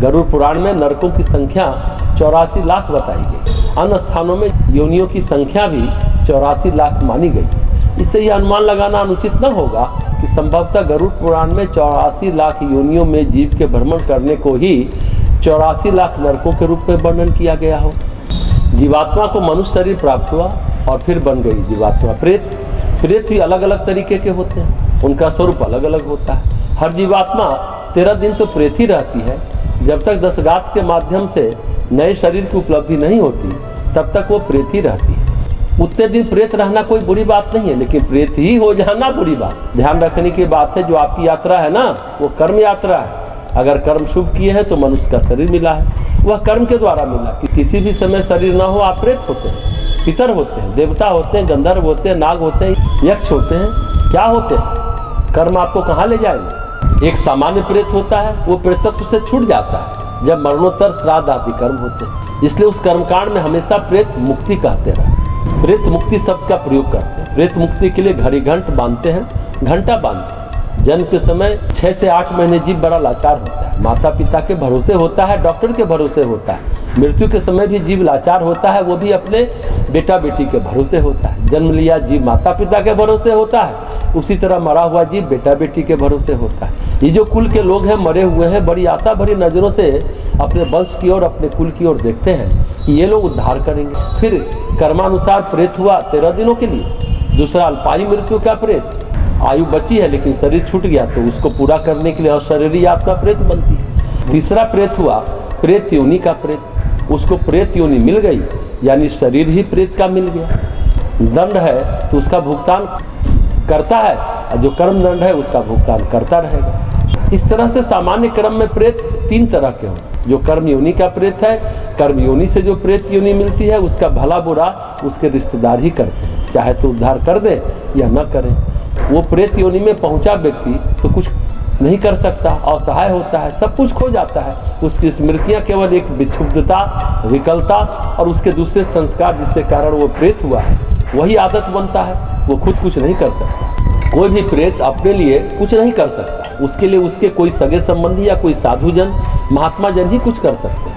गरुड़ पुराण में नरकों की संख्या 84 लाख बताई गई। अन्य स्थानों में योनियों की संख्या भी 84 लाख मानी गई। इससे यह अनुमान लगाना अनुचित न होगा कि संभवतः गरुड़ पुराण में 84 लाख योनियों में जीव के भ्रमण करने को ही 84 लाख नरकों के रूप में वर्णन किया गया हो। जीवात्मा को मनुष्य शरीर प्राप्त हुआ और फिर बन गई जीवात्मा प्रेत। प्रेत भी अलग अलग तरीके के होते हैं, उनका स्वरूप अलग अलग होता है। हर जीवात्मा 13 दिन तो प्रेत ही रहती है। जब तक दशगात के माध्यम से नए शरीर की उपलब्धि नहीं होती तब तक वो प्रेत ही रहती है। उतने दिन प्रेत रहना कोई बुरी बात नहीं है, लेकिन प्रेत ही हो जाना बुरी बात। ध्यान रखने की बात है, जो आपकी यात्रा है ना, वो कर्म यात्रा है। अगर कर्म शुभ किए हैं तो मनुष्य का शरीर मिला है, वह कर्म के द्वारा मिला। किसी भी समय शरीर ना हो आप प्रेत होते हैं, पितर होते हैं, देवता होते हैं, गंधर्व होते हैं, नाग होते हैं, यक्ष होते हैं, क्या होते हैं। कर्म आपको कहाँ ले जाएंगे। एक सामान्य प्रेत होता है, वो प्रेतत्व से छूट जाता है जब मरणोत्तर श्राद्ध आदि कर्म होते हैं। इसलिए उस कर्मकांड में हमेशा प्रेत मुक्ति कहते रहे। प्रेत मुक्ति शब्द का प्रयोग करते हैं। प्रेत मुक्ति के लिए घड़ी घंट बांधते हैं, घंटा बांधते हैं। जन्म के समय 6 से 8 महीने जीव बड़ा लाचार होता है, माता पिता के भरोसे होता है, डॉक्टर के भरोसे होता है। मृत्यु के समय भी जीव लाचार होता है, वो भी अपने बेटा बेटी के भरोसे होता है। जन्म लिया जीव माता पिता के भरोसे होता है, उसी तरह मरा हुआ जीव बेटा बेटी के भरोसे होता है। ये जो कुल के लोग हैं मरे हुए हैं, बड़ी आशा भरी नज़रों से अपने वंश की ओर, अपने कुल की ओर देखते हैं कि ये लोग उद्धार करेंगे। फिर कर्मानुसार प्रेत हुआ 13 दिनों के लिए। दूसरा अल्पायु मृत्यु का प्रेत, आयु बची है लेकिन शरीर छूट गया तो उसको पूरा करने के लिए अशरीरी आत्मा प्रेत बनती है। तीसरा प्रेत हुआ प्रेत योनि का प्रेत, उसको प्रेत योनि मिल गई, यानी शरीर ही प्रेत का मिल गया। दंड है तो उसका भुगतान करता है, और जो कर्म दंड है उसका भुगतान करता रहेगा। इस तरह से सामान्य क्रम में प्रेत 3 तरह के हों। जो कर्म योनि का प्रेत है, कर्म योनि से जो प्रेत योनि मिलती है उसका भला बुरा उसके रिश्तेदार ही करते हैं, चाहे तो उद्धार कर दें या न करें। वो प्रेत योनि में पहुंचा व्यक्ति तो कुछ नहीं कर सकता, असहाय होता है, सब कुछ खो जाता है। उसकी स्मृतियाँ केवल एक विक्षुब्धता, विकलता और उसके दूसरे संस्कार जिसके कारण वो प्रेत हुआ है वही आदत बनता है। वो खुद कुछ नहीं कर सकता। कोई भी प्रेत अपने लिए कुछ नहीं कर सकता, उसके लिए उसके कोई सगे संबंधी या कोई साधुजन, महात्मा जन ही कुछ कर सकते हैं।